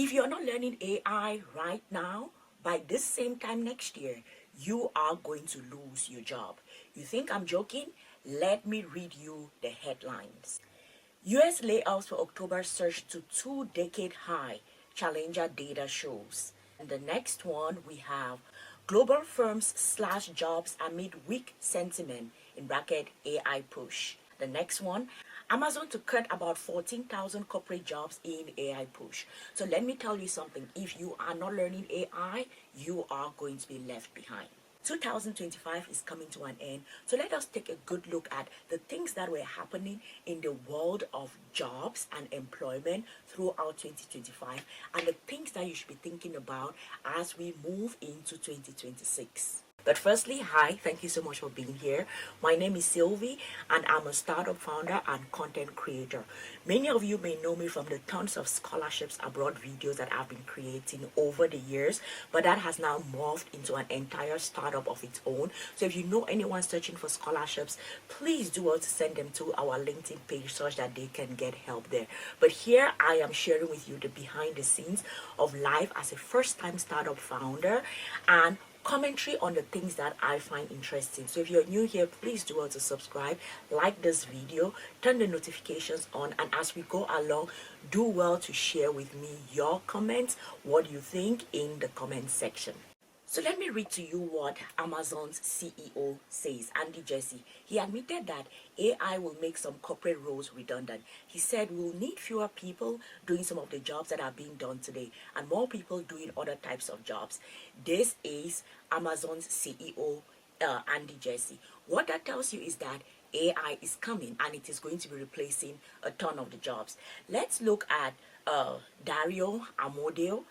If you're not learning AI right now, by this same time next year, you are going to lose your job. You think I'm joking? Let me read you the headlines. US layoffs for October surged to two-decade high, Challenger data shows. And the next one we have global firms slash jobs amid weak sentiment in bracket AI push. The next one, Amazon to cut about 14,000 corporate jobs in AI push. So let me tell you something. If you are not learning AI, you are going to be left behind. 2025 is coming to an end, so let us take a good look at the things that were happening in the world of jobs and employment throughout 2025 and the things that you should be thinking about as we move into 2026. But firstly, hi, thank you so much for being here. My name is Sylvie and I'm a startup founder and content creator. Many of you may know me from the tons of scholarships abroad videos that I've been creating over the years, but that has now morphed into an entire startup of its own. So if you know anyone searching for scholarships, please do also send them to our LinkedIn page so that they can get help there. But here I am sharing with you the behind the scenes of life as a first-time startup founder and commentary on the things that I find interesting. So if you're new here, please do also subscribe, like this video, turn the notifications on, and as we go along, do well to share with me your comments, what you think in the comment section. So let me read to you what Amazon's CEO says, Andy Jassy. He admitted that AI will make some corporate roles redundant. He said we'll need fewer people doing some of the jobs that are being done today and more people doing other types of jobs. This is Amazon's CEO, Andy Jassy. What that tells you is that AI is coming and it is going to be replacing a ton of the jobs. Let's look at Dario Amodei,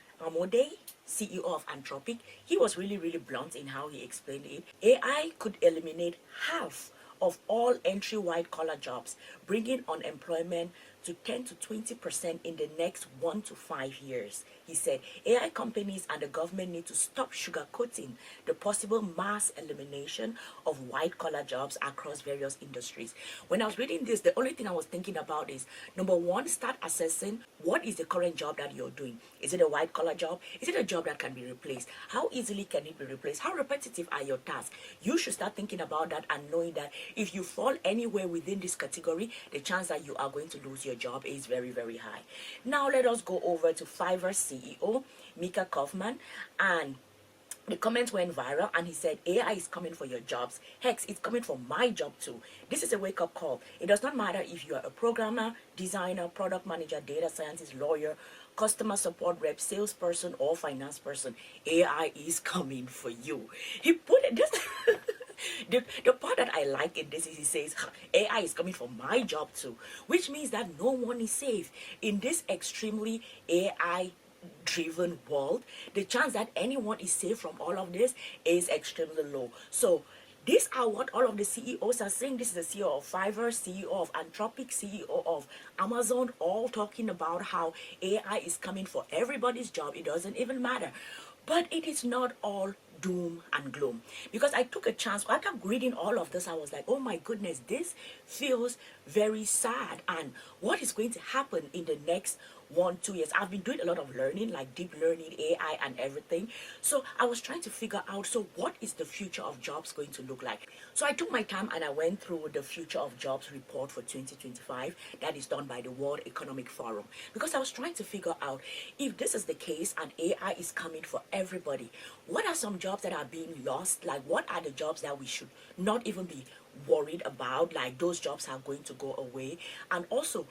CEO of Anthropic. He was really blunt in how he explained it. AI could eliminate half of all entry white collar jobs, bringing unemployment to 10 to 20% in the next 1 to 5 years. He said AI companies and the government need to stop sugarcoating the possible mass elimination of white collar jobs across various industries. When I was reading this, the only thing I was thinking about is, number one, start assessing what is the current job that you're doing. Is it a white collar job? Is it a job that can be replaced? How easily can it be replaced? How repetitive are your tasks? You should start thinking about that and knowing that if you fall anywhere within this category, the chance that you are going to lose your job is very high. Now let us go over to Fiverr CEO Mika Kaufman, and the comments went viral and he said AI is coming for your jobs. Heck, it's coming for my job too. This is a wake-up call. It does not matter if you are a programmer, designer, product manager, data scientist, lawyer, customer support rep, salesperson, or finance person. AI is coming for you. He put it this the part that I like in this is he says AI is coming for my job too, which means that no one is safe in this extremely AI driven world. The chance that anyone is safe from all of this is extremely low. So these are what all of the CEOs are saying. This is the CEO of Fiverr, CEO of Anthropic, CEO of Amazon, all talking about how AI is coming for everybody's job. It doesn't even matter. But it is not all doom and gloom, because I took a chance. After reading all of this, I was like, oh my goodness, this feels very sad. And what is going to happen in the next 1-2 years? I've been doing a lot of learning, like deep learning, AI and everything. So I was trying to figure out, so what is the future of jobs going to look like? So I took my time and I went through the future of jobs report for 2025 that is done by the World Economic Forum, because I was trying to figure out, if this is the case and AI is coming for everybody, what are some jobs that are being lost? Like, what are the jobs that we should not even be worried about? Like, those jobs are going to go away. And also,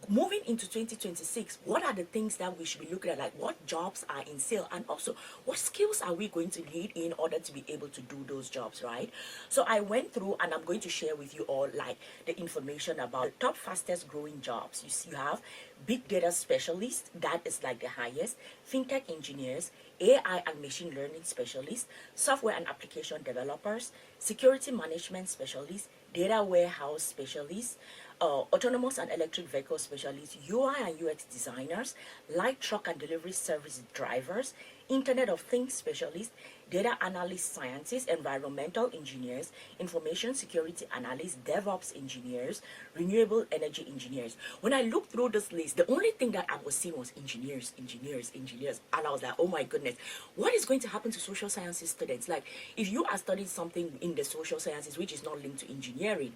moving into 2026, what are the things that we should be looking at? Like, what jobs are in sale, and also what skills are we going to need in order to be able to do those jobs, right? So I went through and I'm going to share with you all like the information about the top fastest growing jobs. You have big data specialists, that is like the highest, fintech engineers, AI and machine learning specialists, software and application developers, security management specialists, data warehouse specialists, autonomous and electric vehicle specialists, UI and UX designers, light truck and delivery service drivers, Internet of Things specialists, data analyst scientists, environmental engineers, information security analysts, DevOps engineers, renewable energy engineers. When I looked through this list, the only thing that I was seeing was engineers, engineers, engineers. And I was like, oh my goodness, what is going to happen to social sciences students? Like, if you are studying something in the social sciences which is not linked to engineering,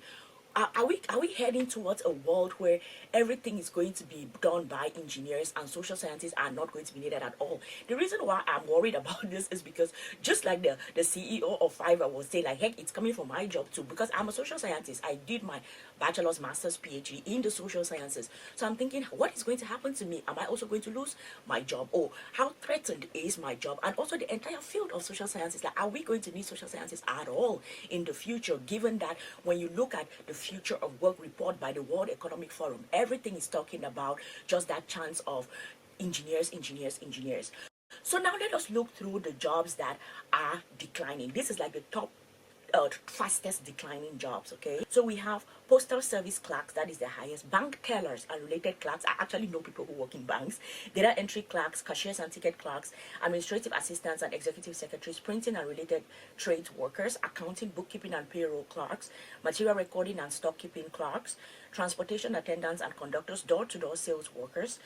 are we heading towards a world where everything is going to be done by engineers and social scientists are not going to be needed at all? The reason why I'm worried about this is because just like the CEO of Fiverr was saying, like, heck, it's coming from my job too, because I'm a social scientist. I did my bachelor's, master's, PhD in the social sciences. So I'm thinking, what is going to happen to me? Am I also going to lose my job? Or how threatened is my job? And also the entire field of social sciences. Like, are we going to need social sciences at all in the future, given that when you look at the future of work report by the World Economic Forum, everything is talking about just that chance of engineers, engineers, engineers. So now let us look through the jobs that are declining. This is like the top fastest declining jobs. Okay, so we have postal service clerks, that is the highest. Bank tellers and related clerks, I actually know people who work in banks. Data entry clerks, cashiers and ticket clerks, administrative assistants and executive secretaries, printing and related trade workers, accounting, bookkeeping and payroll clerks, material recording and stock keeping clerks, transportation attendants and conductors, door-to-door sales workers,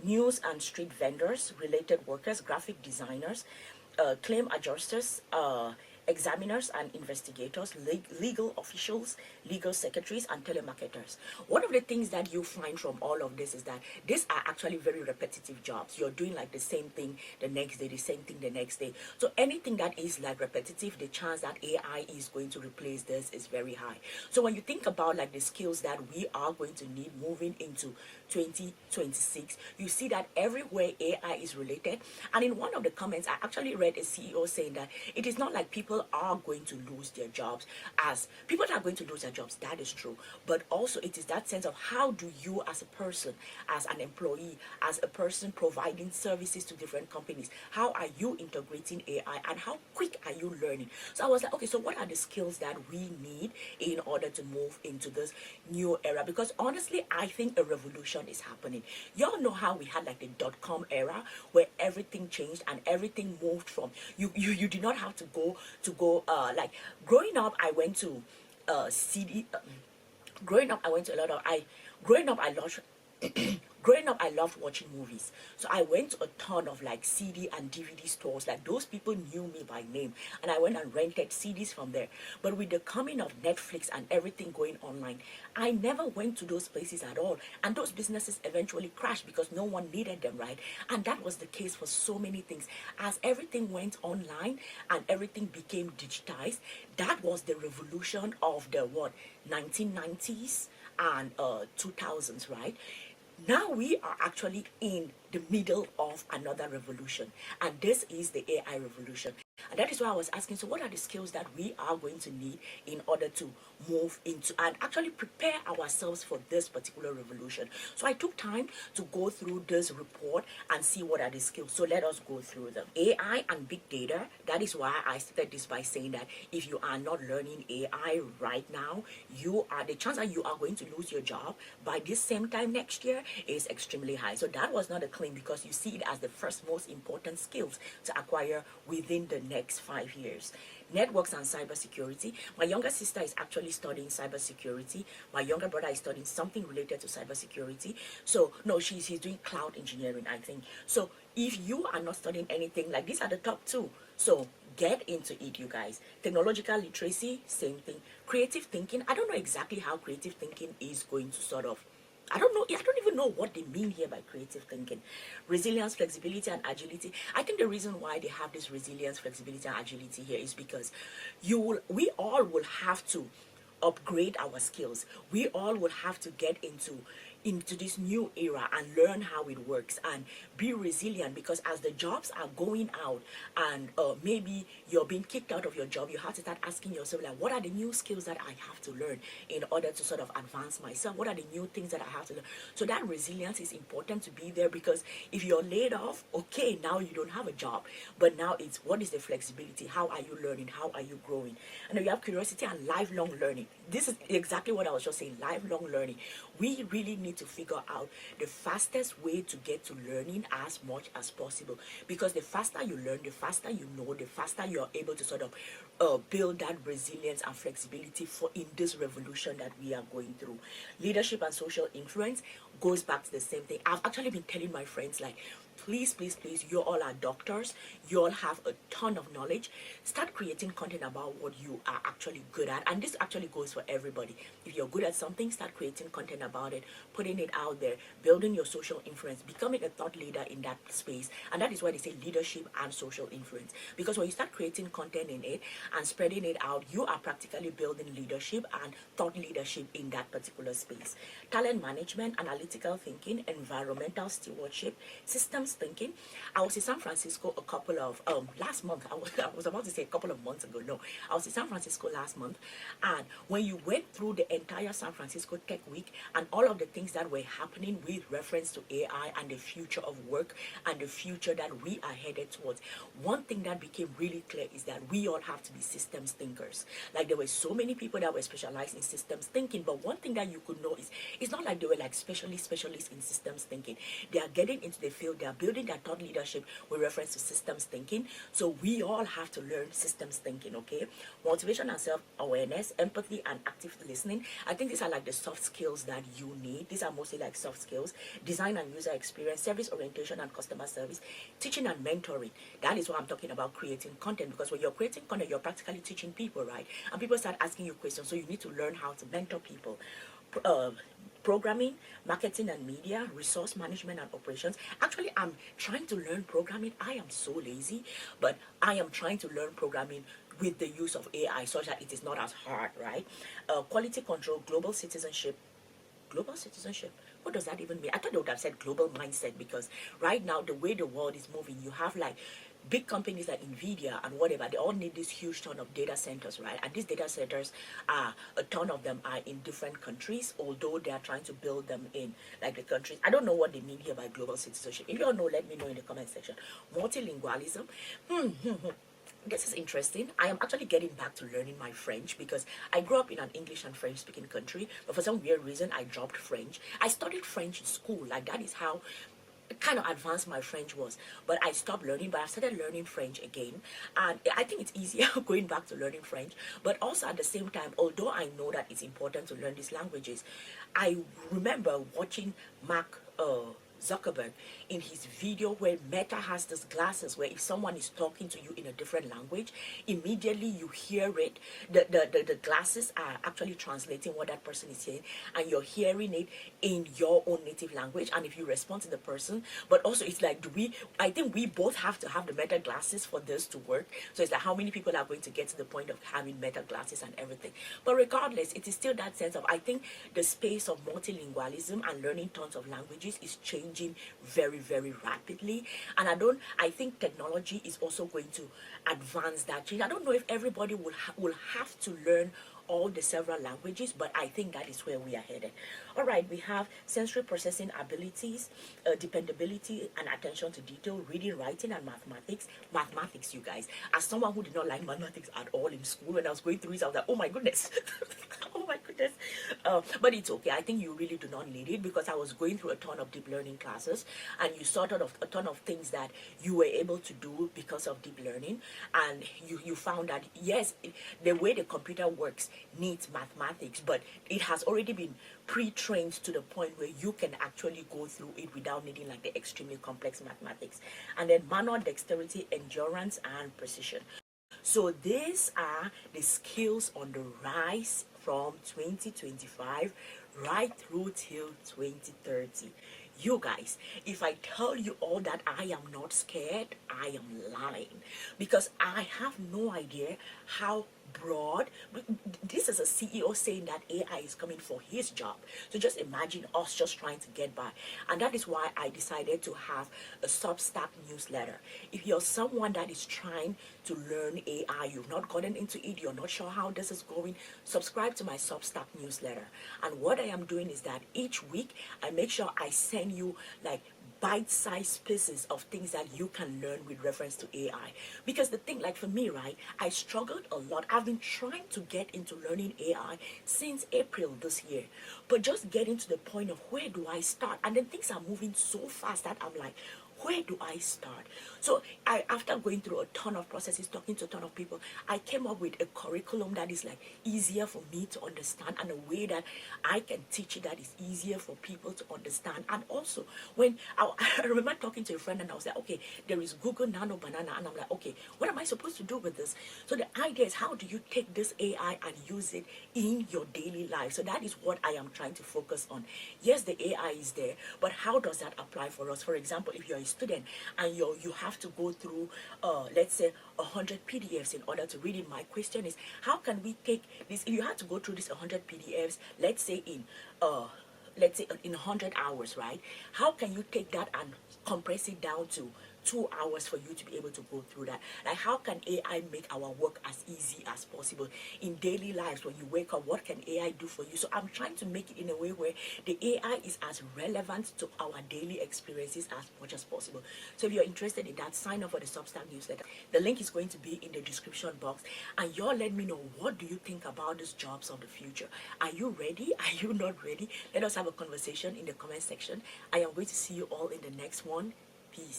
news and street vendors, related workers, graphic designers, claim adjusters, examiners and investigators, legal officials, legal secretaries, and telemarketers. One of the things that you find from all of this is that these are actually very repetitive jobs. You're doing like the same thing the next day, the same thing the next day. So anything that is like repetitive, the chance that AI is going to replace this is very high. So when you think about like the skills that we are going to need moving into 2026, you see that everywhere AI is related. And in one of the comments, I actually read a CEO saying that it is not like people are going to lose their jobs, as people are going to lose their jobs. That is true. But also it is that sense of how do you as a person, as an employee, as a person providing services to different companies, how are you integrating AI and how quick are you learning? So I was like, okay, so what are the skills that we need in order to move into this new era? Because honestly, I think a revolution is happening. Y'all know how we had like the dot-com era where everything changed and everything moved from you did not have to go like growing up I went to CD growing up I went to a lot of I growing up I loved growing up I loved watching movies, so I went to a ton of like CD and DVD stores. Like those people knew me by name and I went and rented CDs from there. But with the coming of Netflix and everything going online, I never went to those places at all, and those businesses eventually crashed because no one needed them, right? And that was the case for so many things. As everything went online and everything became digitized, that was the revolution of the 1990s and 2000s, right? Now we are actually in the middle of another revolution, and this is the AI revolution. And that is why I was asking, so what are the skills that we are going to need in order to move into and actually prepare ourselves for this particular revolution? So I took time to go through this report and see what are the skills. So let us go through them. AI and big data. That is why I started this by saying that if you are not learning AI right now, the chance that you are going to lose your job by this same time next year is extremely high. So that was not a claim, because you see it as the first most important skills to acquire within the next 5 years. Networks and cybersecurity. My younger sister is actually studying cybersecurity. My younger brother is studying something related to cybersecurity. So no, he's doing cloud engineering, I think. So if you are not studying anything, like these are the top two. So get into it, you guys. Technological literacy, same thing. Creative thinking. I don't know exactly how creative thinking is going to sort of, I don't know. I don't even know what they mean here by creative thinking. Resilience, flexibility, and agility. I think the reason why they have this resilience, flexibility, and agility here is because we all will have to upgrade our skills. We all will have to get into this new era and learn how it works and be resilient, because as the jobs are going out and maybe you're being kicked out of your job, you have to start asking yourself, like, what are the new skills that I have to learn in order to sort of advance myself? What are the new things that I have to learn? So that resilience is important to be there, because if you're laid off, okay, now you don't have a job, but now it's what is the flexibility? How are you learning? How are you growing? And then you have curiosity and lifelong learning. This is exactly what I was just saying, lifelong learning. we really need to figure out the fastest way to get to learning as much as possible, because the faster you learn, the faster you know, the faster you're able to sort of build that resilience and flexibility for in this revolution that we are going through. Leadership and social influence goes back to the same thing. I've actually been telling my friends, like, please, please, please, you all are doctors, you all have a ton of knowledge. Start creating content about what you are actually good at. And this actually goes for everybody. If you're good at something, start creating content about it, putting it out there, building your social influence, becoming a thought leader in that space. And that is why they say leadership and social influence, because when you start creating content in it and spreading it out, you are practically building leadership and thought leadership in that particular space. Talent management, analytical thinking, environmental stewardship, systems thinking. I was in San Francisco a couple of last month. I was about to say a couple of months ago. No, I was in San Francisco last month, and when you went through the entire San Francisco Tech Week and all of the things that were happening with reference to AI and the future of work and the future that we are headed towards, one thing that became really clear is that we all have to be systems thinkers. Like, there were so many people that were specialized in systems thinking, but one thing that you could know is it's not like they were like specialists in systems thinking. They are getting into the field, they are building their thought leadership with reference to systems thinking. So we all have to learn systems thinking, okay? Motivation and self-awareness, empathy and active listening. I think these are like the soft skills that you need. These are mostly like soft skills. Design and user experience, service orientation and customer service, teaching and mentoring. That is what I'm talking about, creating content, because when you're creating content, you're practically teaching people, right? And people start asking you questions, so you need to learn how to mentor people. Programming, marketing and media, resource management and operations. Actually, I'm trying to learn programming. I am so lazy, but I am trying to learn programming with the use of AI such that it is not as hard, right? Quality control, global citizenship. Global citizenship, what does that even mean? I thought they would have said global mindset, because right now the way the world is moving, you have like big companies like Nvidia and whatever, they all need this huge ton of data centers, right? And these data centers are, a ton of them are in different countries, although they are trying to build them in like the countries. I don't know what they mean here by global citizenship. If you all know, let me know in the comment section. Multilingualism. This is interesting. I am actually getting back to learning my French, because I grew up in an English and French speaking country, but for some weird reason I dropped French. I studied French in school, like that is how kind of advanced my French was, but I stopped learning. But I started learning French again, and I think it's easier going back to learning French. But also at the same time, although I know that it's important to learn these languages, I remember watching Mark Zuckerberg in his video where Meta has these glasses where if someone is talking to you in a different language, immediately you hear it. The glasses are actually translating what that person is saying, and you're hearing it in your own native language. And if you respond to the person, but also it's like, I think we both have to have the Meta glasses for this to work. So it's like, how many people are going to get to the point of having Meta glasses and everything? But regardless, it is still that sense of, I think the space of multilingualism and learning tons of languages is changing very, very rapidly. And I think technology is also going to advance that change. I don't know if everybody will have to learn all the several languages, but I think that is where we are headed. All right, we have sensory processing abilities, dependability and attention to detail, reading, writing, and mathematics. Mathematics, you guys. As someone who did not like mathematics at all in school, when I was going through it, I was like, oh my goodness. Oh my goodness. But it's okay. I think you really do not need it, because I was going through a ton of deep learning classes, and you saw a ton of things that you were able to do because of deep learning, and you found that, yes, the way the computer works needs mathematics, but it has already been pre-trained to the point where you can actually go through it without needing like the extremely complex mathematics. And then manual dexterity, endurance, and precision. So these are the skills on the rise from 2025 right through till 2030. You guys, if I tell you all that I am not scared, I am lying, because I have no idea how broad. This is a CEO saying that AI is coming for his job. So just imagine us just trying to get by. And that is why I decided to have a Substack newsletter. If you're someone that is trying to learn AI, you've not gotten into it, you're not sure how this is going, subscribe to my Substack newsletter. And what I am doing is that each week I make sure I send you like bite-sized pieces of things that you can learn with reference to AI. Because the thing, like for me, right, I struggled a lot. I've been trying to get into learning AI since April this year, but just getting to the point of where do I start? And then things are moving so fast that I'm like, where do I start? So after going through a ton of processes, talking to a ton of people, I came up with a curriculum that is like easier for me to understand, and a way that I can teach it that is easier for people to understand. And also, when I remember talking to a friend, and I was like, okay, there is Google Nano Banana, and I'm like, okay, what am I supposed to do with this? So the idea is, how do you take this AI and use it in your daily life? So that is what I am trying to focus on. Yes, the AI is there, but how does that apply for us? For example, if you're a student and you have to go through let's say 100 PDFs in order to read it, my question is, how can we take this? If you have to go through this 100 PDFs, let's say in 100 hours, right? How can you take that and compress it down to 2 hours for you to be able to go through that? Like, how can AI make our work as easy as possible in daily lives? When you wake up, what can AI do for you? So I'm trying to make it in a way where the AI is as relevant to our daily experiences as much as possible. So if you're interested in that, sign up for the Substack newsletter. The link is going to be in the description box, and y'all let me know, what do you think about these jobs of the future? Are you ready? Are you not ready? Let us have a conversation in the comment section. I am going to see you all in the next one.